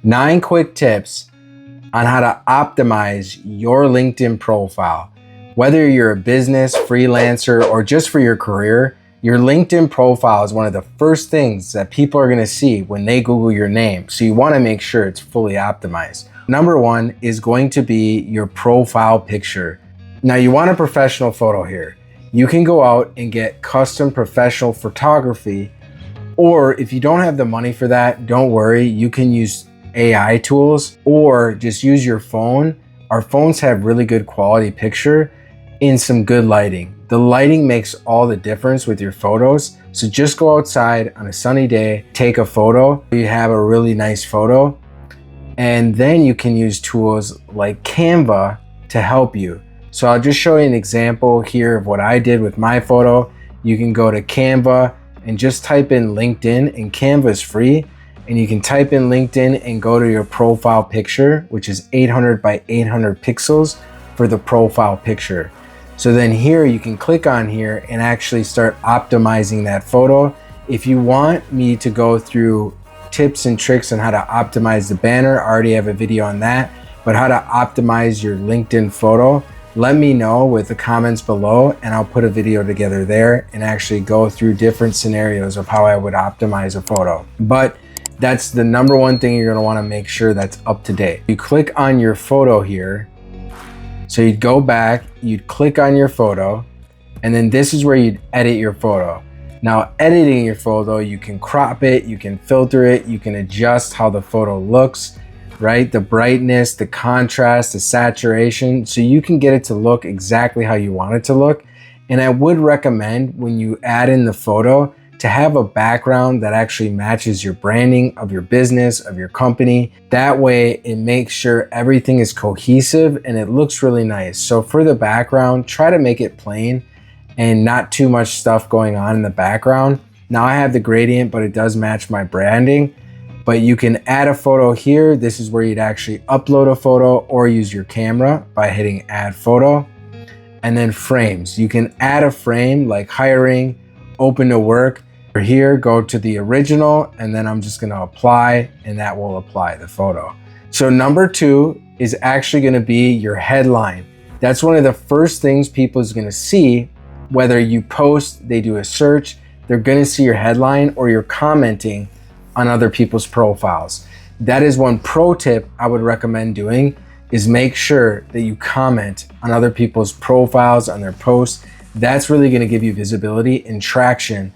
9 quick tips on how to optimize your LinkedIn profile. Whether you're a business, freelancer, or just for your career, your LinkedIn profile is one of the first things that people are gonna see when they Google your name. So you wanna make sure it's fully optimized. Number 1 is going to be your profile picture. Now you want a professional photo here. You can go out and get custom professional photography, or if you don't have the money for that, don't worry, you can use AI tools or just use your phone. Our phones have really good quality picture in some good lighting. The lighting makes all the difference with your photos. So just go outside on a sunny day, take a photo. You have a really nice photo. And then you can use tools like Canva to help you. So I'll just show you an example here of what I did with my photo. You can go to Canva and just type in LinkedIn, and Canva is free. And you can type in LinkedIn and go to your profile picture, which is 800 by 800 pixels for the profile picture. So then here you can click on here and actually start optimizing that photo. If you want me to go through tips and tricks on how to optimize the banner, I already have a video on that, but how to optimize your LinkedIn photo, let me know with the comments below and I'll put a video together there and actually go through different scenarios of how I would optimize a photo. But that's the number 1 thing you're gonna wanna make sure that's up to date. You click on your photo here. So you'd go back, you'd click on your photo, and then this is where you'd edit your photo. Now, editing your photo, you can crop it, you can filter it, you can adjust how the photo looks, right? The brightness, the contrast, the saturation, so you can get it to look exactly how you want it to look. And I would recommend when you add in the photo to have a background that actually matches your branding of your business, of your company. That way it makes sure everything is cohesive and it looks really nice. So for the background, try to make it plain and not too much stuff going on in the background. Now I have the gradient, but it does match my branding. But you can add a photo here. This is where you'd actually upload a photo or use your camera by hitting add photo. And then frames. You can add a frame like hiring, open to work. Here, go to the original, and then I'm just gonna apply, and that will apply the photo. So number 2 is actually gonna be your headline. That's one of the first things people is gonna see, whether you post, they do a search, they're gonna see your headline or you're commenting on other people's profiles. That is one pro tip I would recommend doing, is make sure that you comment on other people's profiles, on their posts. That's really gonna give you visibility and traction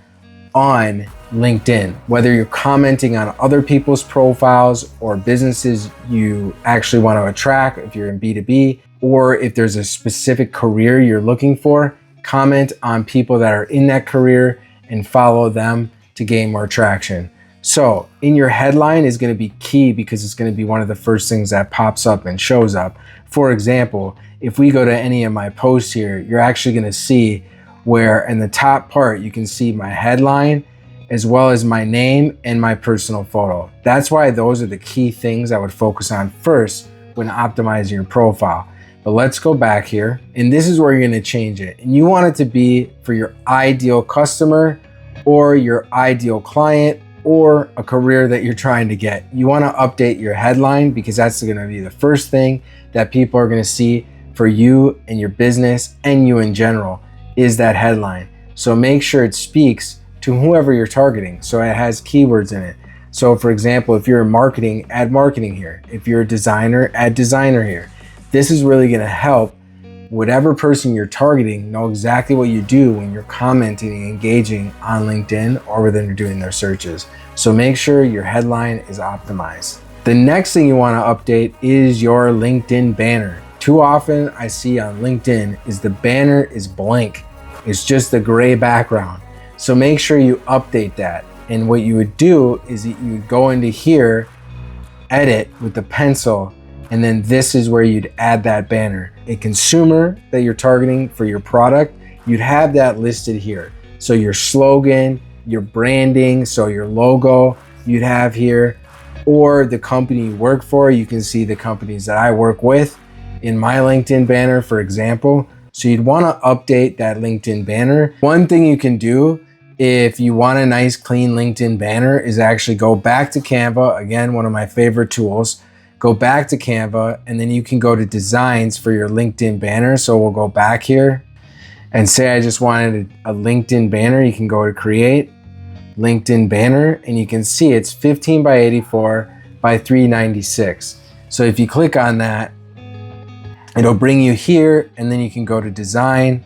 on LinkedIn, whether you're commenting on other people's profiles or businesses you actually want to attract, if you're in B2B, or if there's a specific career you're looking for, comment on people that are in that career and follow them to gain more traction. So in your headline is going to be key because it's going to be one of the first things that pops up and shows up. For example, if we go to any of my posts here, you're actually going to see where in the top part, you can see my headline as well as my name and my personal photo. That's why those are the key things I would focus on first when optimizing your profile. But let's go back here, and this is where you're gonna change it. And you want it to be for your ideal customer or your ideal client or a career that you're trying to get. You wanna update your headline because that's gonna be the first thing that people are gonna see for you and your business and you in general. Is that headline. So make sure it speaks to whoever you're targeting. So it has keywords in it. So for example, if you're in marketing, add marketing here. If you're a designer, add designer here. This is really gonna help whatever person you're targeting know exactly what you do when you're commenting and engaging on LinkedIn or when you're doing their searches. So make sure your headline is optimized. The next thing you wanna update is your LinkedIn banner. Too often I see on LinkedIn is the banner is blank. It's just a gray background. So make sure you update that. And what you would do is that you would go into here, edit with the pencil, and then this is where you'd add that banner. A consumer that you're targeting for your product, you'd have that listed here. So your slogan, your branding, so your logo you'd have here, or the company you work for. You can see the companies that I work with in my LinkedIn banner, for example. So you'd want to update that LinkedIn banner. One thing you can do if you want a nice clean LinkedIn banner is actually go back to Canva. Again, one of my favorite tools. Go back to Canva and then you can go to designs for your LinkedIn banner. So we'll go back here and say I just wanted a LinkedIn banner. You can go to create LinkedIn banner and you can see it's 15 by 84 by 396. So if you click on that, it'll bring you here and then you can go to design,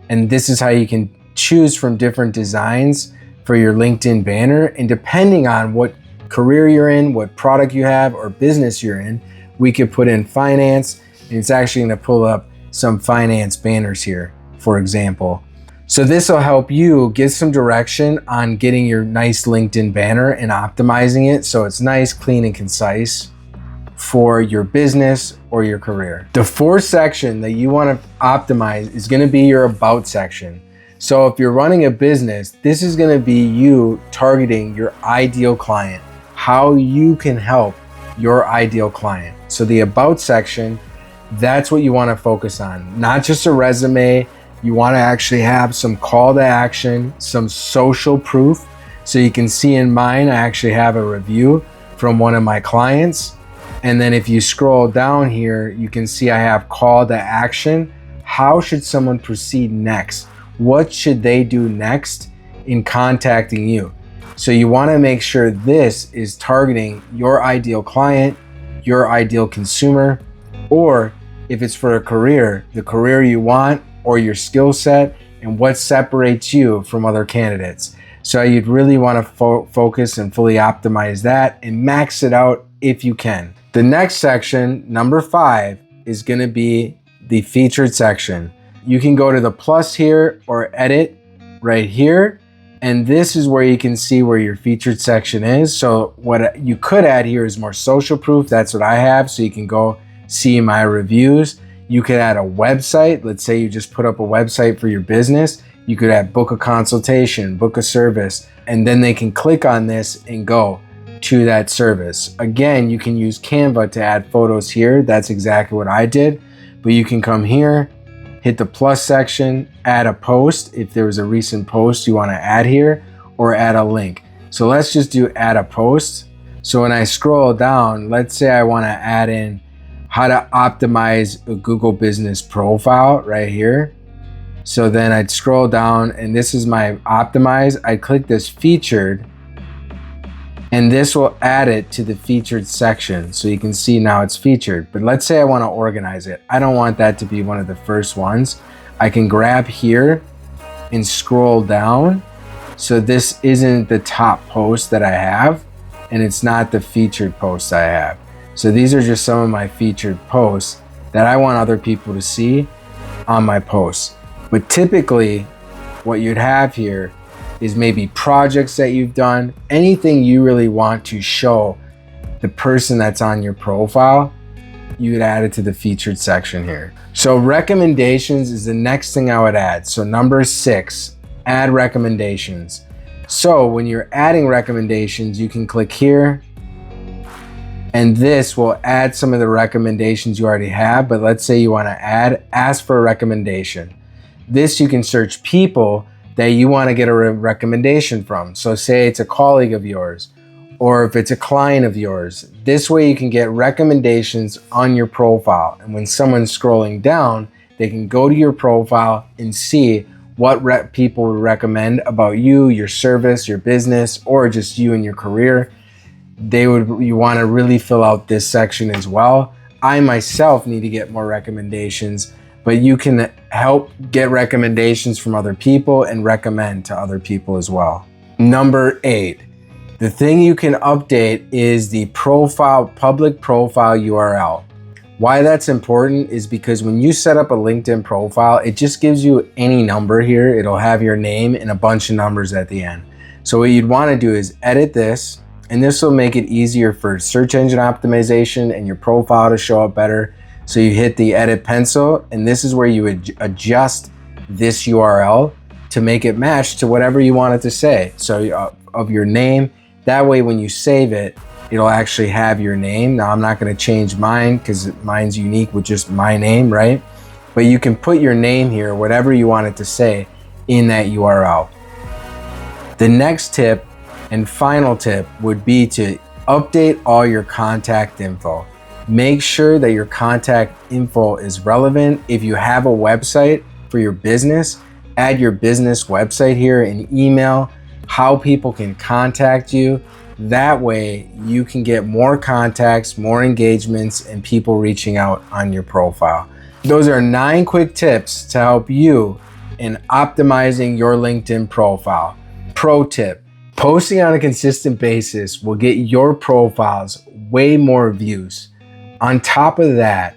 and this is how you can choose from different designs for your LinkedIn banner. And depending on what career you're in, what product you have or business you're in, we could put in finance, and it's actually going to pull up some finance banners here, for example. So this will help you get some direction on getting your nice LinkedIn banner and optimizing it so it's nice, clean, and concise for your business or your career. The fourth section that you want to optimize is going to be your about section. So if you're running a business, this is going to be you targeting your ideal client, how you can help your ideal client. So the about section, that's what you want to focus on, not just a resume. You want to actually have some call to action, some social proof. So you can see in mine, I actually have a review from one of my clients. And then if you scroll down here, you can see I have call to action. How should someone proceed next? What should they do next in contacting you? So you want to make sure this is targeting your ideal client, your ideal consumer, or if it's for a career, the career you want, or your skill set, and what separates you from other candidates. So you'd really want to focus and fully optimize that and max it out if you can. The next section, number 5, is going to be the featured section. You can go to the plus here or edit right here. And this is where you can see where your featured section is. So what you could add here is more social proof. That's what I have. So you can go see my reviews. You could add a website. Let's say you just put up a website for your business. You could add book a consultation, book a service, and then they can click on this and go to that service. Again, you can use Canva to add photos here. That's exactly what I did. But you can come here, hit the plus section, add a post if there was a recent post you want to add here, or add a link. So let's just do add a post. So when I scroll down, let's say I want to add in how to optimize a Google business profile right here. So then I'd scroll down and this is my optimize. I click this featured and this will add it to the featured section. So you can see now it's featured, but let's say I want to organize it. I don't want that to be one of the first ones. I can grab here and scroll down. So this isn't the top post that I have and it's not the featured post I have. So these are just some of my featured posts that I want other people to see on my posts. But typically what you'd have here is maybe projects that you've done, anything you really want to show the person that's on your profile, you would add it to the featured section here. So recommendations is the next thing I would add. So number 6, add recommendations. So when you're adding recommendations, you can click here and this will add some of the recommendations you already have. But let's say you want to ask for a recommendation. This you can search people that you want to get a recommendation from. So say it's a colleague of yours, or if it's a client of yours. This way you can get recommendations on your profile. And when someone's scrolling down, they can go to your profile and see what people would recommend about you, your service, your business, or just you and your career. You want to really fill out this section as well. I myself need to get more recommendations, but you can help get recommendations from other people and recommend to other people as well. Number 8, the thing you can update is the public profile URL. Why that's important is because when you set up a LinkedIn profile, it just gives you any number here. It'll have your name and a bunch of numbers at the end. So what you'd want to do is edit this, and this will make it easier for search engine optimization and your profile to show up better. So you hit the edit pencil, and this is where you would adjust this URL to make it match to whatever you want it to say. So of your name, that way when you save it, it'll actually have your name. Now I'm not going to change mine because mine's unique with just my name, right? But you can put your name here, whatever you want it to say in that URL. The next tip and final tip would be to update all your contact info. Make sure that your contact info is relevant. If you have a website for your business, add your business website here, an email, how people can contact you. That way you can get more contacts, more engagements, and people reaching out on your profile. Those are 9 quick tips to help you in optimizing your LinkedIn profile. Pro tip: posting on a consistent basis will get your profiles way more views. On top of that,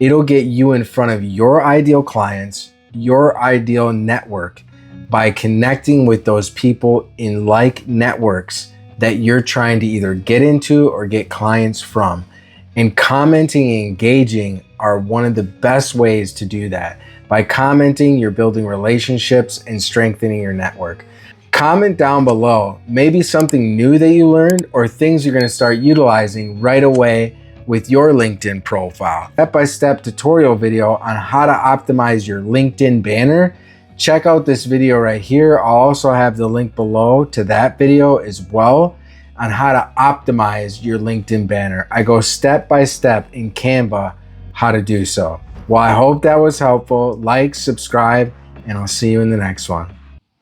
it'll get you in front of your ideal clients, your ideal network, by connecting with those people in like networks that you're trying to either get into or get clients from. And commenting and engaging are one of the best ways to do that. By commenting, you're building relationships and strengthening your network. Comment down below, maybe something new that you learned or things you're gonna start utilizing right away with your LinkedIn profile. Step-by-step tutorial video on how to optimize your LinkedIn banner. Check out this video right here. I'll also have the link below to that video as well on how to optimize your LinkedIn banner. I go step-by-step in Canva how to do so. Well, I hope that was helpful. Like, subscribe, and I'll see you in the next one.